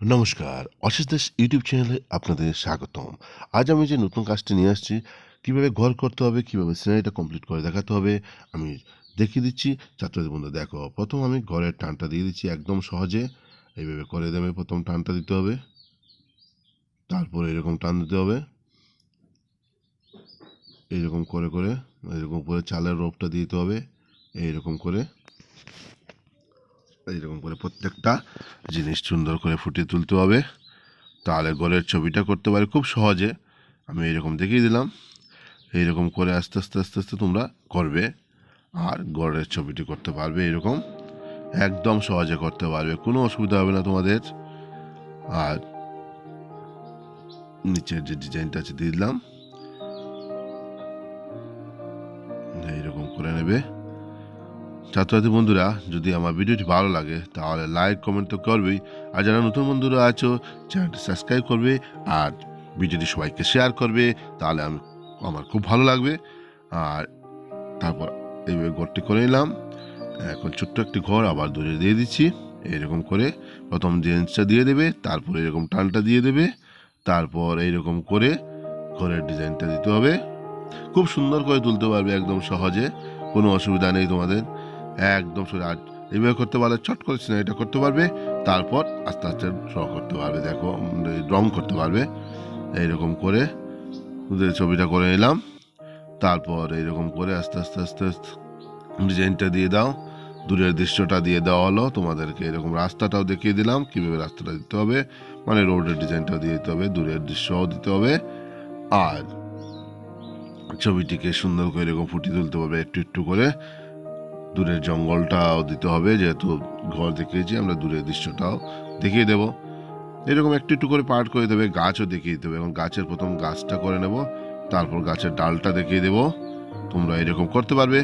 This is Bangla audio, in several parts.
নমস্কার, অশেষ দাস ইউটিউব চ্যানেলে আপনাদের স্বাগতম। আজ আমি যে নতুন কাজটি নিয়ে আসছি, কিভাবে ঘর করতে হবে, কিভাবে সিনারিটা কমপ্লিট করে দেখাতে হবে, আমি দেখিয়ে দিচ্ছি। ছাত্রছাত্রী বন্ধু দেখো, প্রথম আমি ঘরের টানটা দিয়ে দিচ্ছি একদম সহজে। এইভাবে করে দেবে, প্রথম টানটা দিতে হবে, তারপর এরকম টান দিতে হবে, এইরকম করে করে এরকম করে চালের রোপটা দিতে হবে, এইরকম করে এইরকম করে প্রত্যেকটা জিনিস সুন্দর করে ফুটিয়ে তুলতে হবে। তাহলে ঘরের ছবিটা করতে পারে খুব সহজে। আমি এইরকম দেখিয়ে দিলাম। এইরকম করে আস্তে আস্তে আস্তে আস্তে তোমরা করবে, আর ঘরের ছবিটি করতে পারবে। এরকম একদম সহজে করতে পারবে, কোনো অসুবিধা হবে না তোমাদের। আর নিচের যে ডিজাইনটা আছে দিয়ে দিলাম, এইরকম করে নেবে। ছাত্রছাত্রী বন্ধুরা, যদি আমার ভিডিওটি ভালো লাগে তাহলে লাইক কমেন্ট তো করবেই, আর যারা নতুন বন্ধুরা আছো চ্যানেলটি সাবস্ক্রাইব করবে, আর ভিডিওটি সবাইকে শেয়ার করবে, তাহলে আমার খুব ভালো লাগবে। আর তারপর এইভাবে ঘরটি করে নিলাম। এখন ছোট্ট একটি ঘর আবার দূরে দিয়ে দিচ্ছি। এরকম করে প্রথম জেন্সটা দিয়ে দেবে, তারপর এরকম টানটা দিয়ে দেবে, তারপর এইরকম করে ঘরের ডিজাইনটা দিতে হবে। খুব সুন্দর করে তুলতে পারবে একদম সহজে, কোনো অসুবিধা নেই তোমাদের। একদম আর এইভাবে করতে পারলে চট করে সিনারিটা করতে পারবে, তারপর আস্তে আস্তে ড্র করতে পারবে। দেখো, রং করতে পারবে। এইরকম করে ছবিটা করে নিলাম। তারপর এইরকম করে আস্তে আস্তে আস্তে আস্তে ডিজাইনটা দিয়ে দাও। দূরের দৃশ্যটা দিয়ে দেওয়া হলো তোমাদেরকে। এরকম রাস্তাটাও দেখিয়ে দিলাম, কীভাবে রাস্তাটা দিতে হবে, মানে রোডের ডিজাইনটাও দিয়ে দিতে হবে, দূরের দৃশ্যও দিতে হবে। আর ছবিটিকে সুন্দর করে এরকম ফুটিয়ে তুলতে হবে একটু একটু করে। দূরের জঙ্গলটাও দিতে হবে, যেহেতু ঘর দেখিয়েছি আমরা, দূরের দৃশ্যটাও দেখিয়ে দেব। এরকম একটু একটু করে পার্ট করে দেবে। গাছও দেখিয়ে দিতে হবে, এবং গাছের প্রথম গাছটা করে নেব, তারপর গাছের ডালটা দেখিয়ে দেবো। তোমরা এরকম করতে পারবে।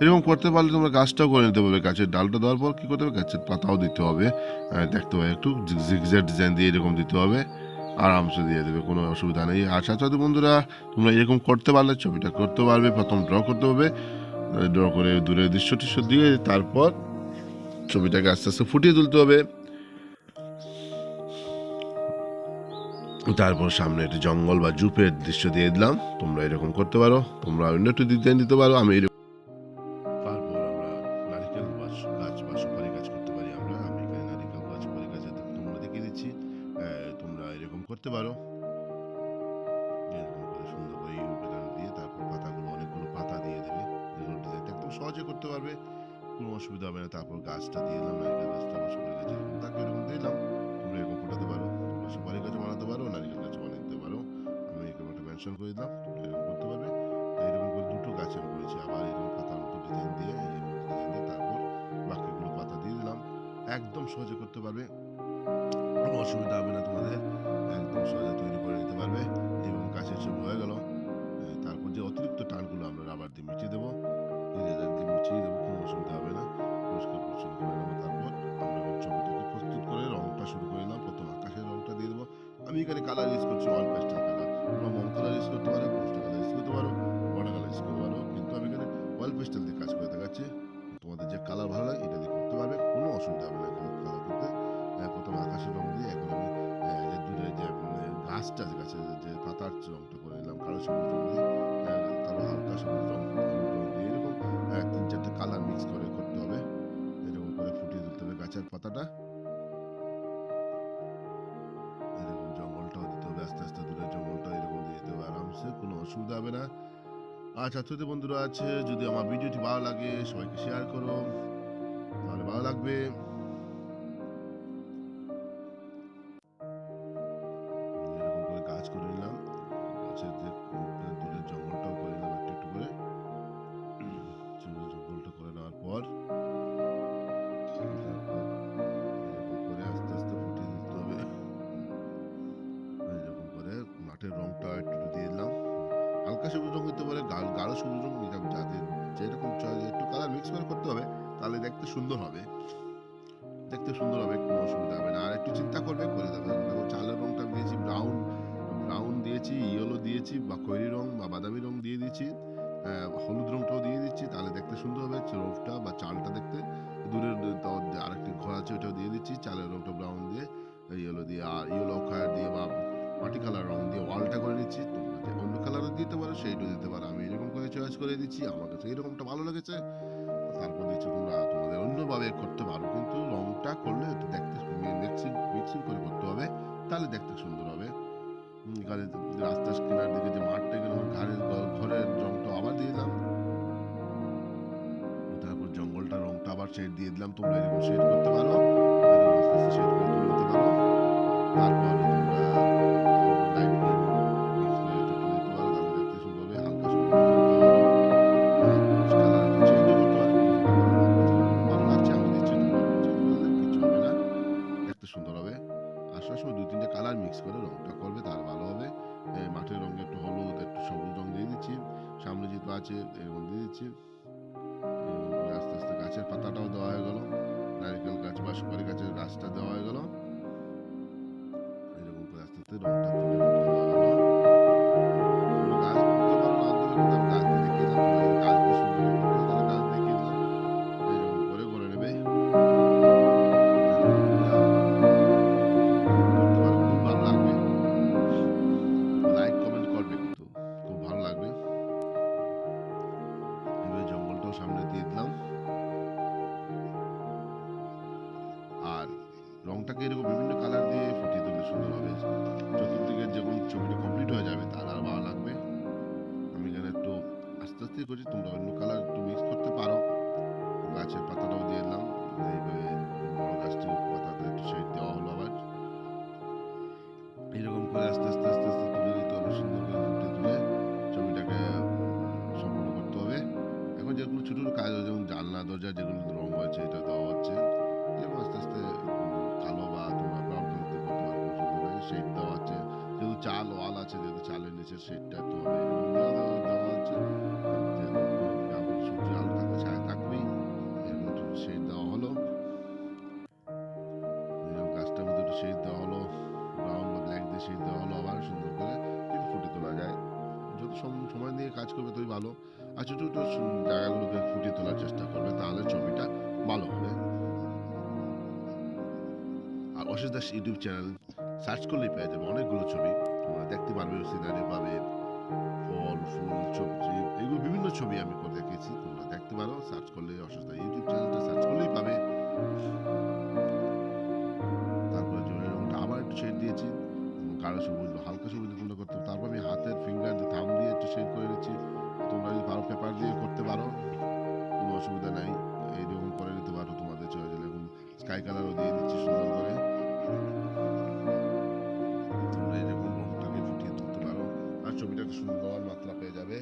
এরকম করতে পারলে তোমরা গাছটাও করে নিতে পারবে। গাছের ডালটা দেওয়ার পর কী করতে হবে, গাছের পাতাও দিতে হবে। দেখতে হবে একটু জিগজ্যাগ ডিজাইন দিয়ে এরকম দিতে হবে, আরামসে দিয়ে দেবে, কোনো অসুবিধা নেই। আর সাথে বন্ধুরা, তোমরা এরকম করতে পারলে ছবিটা করতে পারবে। প্রথম ড্র করতে হবে, ড্র করে দূরের দৃশ্য টিশ্য দিয়ে তারপর ছবিটাকে আস্তে আস্তে ফুটিয়ে তুলতে হবে। তারপর সামনে একটি জঙ্গল বা জুপের দৃশ্য দিয়ে দিলাম। তোমরা এরকম করতে পারো, তোমরা অন্য একটু ডিজাইন দিতে পারো। আমি তারপর আমরা নারিকেল গাছ বা সুপারি গাছ করতে পারি। আমি এখানে নারিকেল গাছ সুপারি গাছ তোমরা দেখিয়ে দিচ্ছি। তোমরা এরকম করতে পারো, এরকম করে সুন্দর করে প্যাটার্ন দিয়ে তারপর পাতাগুলো, অনেকগুলো পাতা দিয়ে দেবে। যেগুলো ডিজাইনটা একদম সহজে করতে পারবে, কোনো অসুবিধা হবে না। তারপর গাছটা দিয়ে দিলাম, নারিকেল গাছটা বা সুপারি গাছ এরকম তাকে এরকম দিলাম। তোমরা এরকম ফোটাতে পারো, তোমরা সুপারি গাছও বানাতে পারো, নারিকেল গাছও বানাতে পারো। আমি এরকম একটা মেনশন করে দিলাম, তোমরা এরকম করতে পারবে। তো এরকম করে দুটো গাছ আমি করেছি। আবার এরকম পাতার মতো ডিজাইন দিয়ে, এই মতো ডিজাইন দিয়ে তারপর বাকিগুলো পাতা দিয়ে দিলাম। একদম সহজে করতে পারবে, কোনো অসুবিধা হবে না তোমাদের। একদম সহজে তৈরি করে নিতে পারবে। এবং গাছের ছবি হয়ে গেল। তারপর যে অতিরিক্ত টানগুলো আমরা রাবার দিয়ে মিটিয়ে দেবো, ইরেজার দিয়ে মিটিয়ে দেবো, কোনো অসুবিধা হবে না। পরিষ্কার পরিচ্ছন্ন করে নেবো। তারপর আমরা এবার ছবিটাকে প্রস্তুত করে রংটা শুরু করে নিলাম। প্রথম আকাশের রংটা দিয়ে দেবো। আমি এখানে কালার ইউজ করছি অল পেস্টাল কালার। তোমরা মম কালার ইউজ করতে পারো, পোস্টার কালার ইউজ করতে পারো, ওয়াটার কালার ইউজ করতে পারো, কিন্তু আমি এখানে অয়েল পেস্টাল দিয়ে কাজ করে দেখাচ্ছি। তোমাদের যে কালার ভালো লাগে এটা দিয়ে করতে পারবে, কোনো অসুবিধা হবে না এখানে কালার করতে। প্রথমে আকাশের রং দিয়ে এখন আমি যে দূরে যে গাছটা আছে, গাছের যে পাতার রংটা করে নিলাম কালো সবুজ রং দিয়ে। তারপর হালকা সবুজ রং, হলুদ রং দিয়ে এরকম তিন চারটে কালার মিক্স করে করতে হবে। এরকম করে ফুটিয়ে তুলতে হবে গাছের পাতাটা। এরকম জঙ্গলটাও দিতে হবে, আস্তে আস্তে দূরের জঙ্গলটাও এরকম দিয়ে দিতে হবে আরামসে, কোনো অসুবিধা হবে না। আর ছাত্রছাত্রী বন্ধুরা আছে, যদি আমার ভিডিওটি ভালো লাগে সবাইকে শেয়ার করো, তাহলে ভালো লাগবে। এরকম করে কাজ করে নিলাম। গাছের যে দূরের জঙ্গলটাও করে নিলাম একটু একটু করে। জঙ্গলটা করে নেওয়ার পর এরকম করে আস্তে আস্তে ফুটিয়ে দিতে হবে। এরকম করে মাঠের রংটা একটু দিয়ে দিলাম। হালকা সবুজ রং হতে পারে, গাঢ় সবুজ রং নিলাম, যাদের যেরকম একটু কালার মিক্স করে করতে হবে, তাহলে দেখতে সুন্দর হবে। দেখতে সুন্দর হবে, কোনো অসুবিধা হবে না। আর একটু চিন্তা করবে, করে দেবে। দেখো চালের রংটা আমি দিয়েছি ব্রাউন, ব্রাউন দিয়েছি, ইয়েলো দিয়েছি, বা খয়েরি রং বা বাদামি রং দিয়ে দিয়েছি, হলুদ রংটাও দিয়ে দিচ্ছি, তাহলে দেখতে সুন্দর হবে রোফটা বা চালটা দেখতে। দূরের আরেকটি ঘর আছে, ওটাও দিয়ে দিচ্ছি, চালের রংটা ব্রাউন দিয়ে, এই ইয়েলো দিয়ে আর ইয়েলো অক্ষর দিয়ে বা মাটি কালার রং দিয়ে ওয়ালটা করে নিচ্ছি। তোমরা যে অন্য কালারও দিতে পারো, সেইটাও দিতে পারো। আমি এরকম করে চয়েস করে দিচ্ছি, আমার কাছে এরকমটা ভালো লেগেছে। তারপর দিচ্ছি তোমরা তোমাদের অন্যভাবে করতে পারো, কিন্তু রংটা করলে একটু দেখতে মিক্সিং মিক্সিং করে করতে হবে, তাহলে দেখতে সুন্দর হবে। এখানে রাস্তার কিনার দিকে যে মাঠটা গেল ঘরের রংটা আবার দিয়ে দিলাম। তারপর জঙ্গলটা রংটা আবার শেড দিয়ে দিলাম। তোমরা এরকম শেড করতে পারো, এরকম আস্তে আস্তে শেড করে তুলে নিতে পারো। তারপর তোমরা লাইট মিক্স করে একটু তুলে দিতে পারো, তাহলে দেখতে সুন্দর হবে। হালকা সবুজ কালার চেঞ্জ করতে পারো, ভালো লাগছে আমি দিচ্ছি। তোমরা চেঞ্জ করলে কিছু হবে না, দেখতে সুন্দর হবে। আর সবসময় 2-3টে কালার মিক্স করে রংটা করবে, তার ভালো হবে। মাঠের রঙে একটু হলুদ, একটু সবুজ রং দিয়ে দিচ্ছি। সামনে যেহেতু আছে এরকম দিয়ে দিচ্ছি। আস্তে আস্তে গাছের পাতাটাও দেওয়া হয়ে গেল, নারকেল গাছ বা সুপারি গাছের গাছটা দেওয়া হয়ে গেল। এরকম করে আস্তে আস্তে রংটা তুলে দেওয়া হলো। তোমরা গাছ দিতে পারো, না দিলে কিন্তু আমি গাছ দিয়ে দেখিয়ে দিলাম। তোমরা যদি গাছ দিয়ে সুন্দর করতে হয় তাহলে গাছ দেখিয়ে দিলাম। এরকম করে করে নেবে। করতে পারো, খুব ভালো লাগবে। লাইক কমেন্ট করবে, কিন্তু খুব ভালো লাগবে। এবার জঙ্গলটাও সামনে দিয়ে দিলাম। আর রংটাকে এরকম বিভিন্ন কালার দিয়ে ফুটিয়ে তুললে সুন্দর হবে। চতুর্দিকে যখন ছবিটা কমপ্লিট হয়ে যাবে তার আর ভালো লাগবে। আমি এখানে একটু আস্তে আস্তে করছি, তোমরা অন্য কালার একটু মিক্স করতে পারো। গাছের পাতাটাও দিয়ে দিলাম, এইভাবে বড় গাছটির পাতাতে একটু শেড দেওয়া হলো। আবার এরকম করে আস্তে আস্তে আস্তে আস্তে তুলে নিতে হবে, সুন্দর করে ফুটিয়ে তুলে ছবিটাকে সম্পূর্ণ করতে হবে। এখন যেগুলো ছোট ছোট কাজ হয়, যেমন জানলা দরজা যেগুলো রং হয়েছে এটা দেওয়া হচ্ছে, এরকম আস্তে আস্তে কালো বা তোমরা ব্রাউন কালার দিয়ে করতে পারো, কোনো সুন্দর লাগে। শেড দেওয়া আছে, যেহেতু চাল ওয়াল আছে, যেহেতু চালের নিচে শেডটা একটু হবে এরকম দেওয়া হচ্ছে। যেহেতু আবার সূর্যের আলো থাকলে ছায়া থাকবেই, এরকম একটু শেড দেওয়া হলো। এরকম গাছটার মধ্যে একটু শেড দেওয়া হলো, ব্রাউন বা ব্ল্যাক দিয়ে শেড দেওয়া হলো। আবার সুন্দর করে কিন্তু ফুটে তোলা যায়, যত সময় নিয়ে কাজ করবে ততই ভালো। আর ছোট ছোট জায়গাগুলোকে ফুটিয়ে তোলার চেষ্টা করবে, তাহলে ছবিটা ভালো হবে। আর অশেষ দাস ইউটিউব চ্যানেল সার্চ করলেই পেয়ে যাবে অনেকগুলো ছবি। তোমরা দেখতে পারবে, সিনারি পাবে, ফল ফুল সবজি, এগুলো বিভিন্ন ছবি আমি করে দেখিয়েছি। তোমরা দেখতে পারো, সার্চ করলে অশেষ দাস ইউটিউব চ্যানেলটা সার্চ করলেই পাবে। তারপরে জলের রঙটা আবার একটু শেড দিয়েছি, গাঢ় সবুজ বা হালকা সবুজ তোমরা করতে পারো। তারপর আমি হাতের ফিঙ্গার দিয়ে থাম দিয়ে একটু শেড করে নিচ্ছি। তোমরা যদি পারো পেপার দিয়ে করতে পারো, কোনো অসুবিধা নাই, এইরকম করে নিতে পারো তোমাদের চয়েস। এরকম স্কাই কালারও দিয়ে দিচ্ছি সুন্দর করে। তোমরা এরকম রংটাকে ফুটিয়ে তুলতে পারো, আর ছবিটাকে সুন্দর মাত্রা পেয়ে যাবে।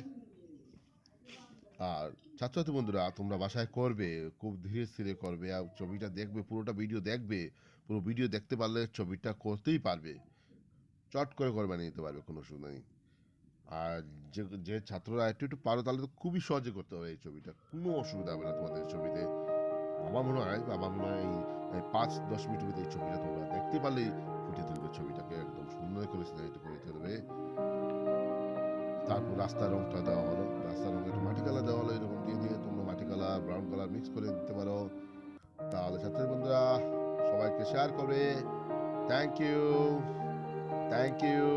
আর ছাত্রছাত্রী বন্ধুরা, তোমরা বাসায় করবে, খুব ধীরে স্থিরে করবে, আর ছবিটা দেখবে, পুরোটা ভিডিও দেখবে। পুরো ভিডিও দেখতে পারলে ছবিটা করতেই পারবে, চট করে করে বানিয়ে নিতে পারবে, কোনো অসুবিধা নেই। আর যে যে ছাত্ররা একটু একটু পারো, তাহলে তো খুবই সহজে করতে হবে এই ছবিটা, কোনো অসুবিধা হবে না তোমাদের ছবিতে। আমার মনে হয় এই 5-10 মিনিটের ভিতরে এই ছবিটা তোমরা দেখতে পারলেই ফুটিয়ে তুলবে, ছবিটাকে একদম সুন্দর করে সিনারিটা করে তুলবে। তারপর রাস্তার রংটা দেওয়া হলো, রাস্তার রঙে একটু মাটি কালার দেওয়া হলো, এরকম দিয়ে দিয়ে তোমরা মাটি কালার ব্রাউন কালার মিক্স করে দিতে পারো। তাহলে ছাত্রী বন্ধুরা সবাইকে শেয়ার করবে। Thank you, thank you.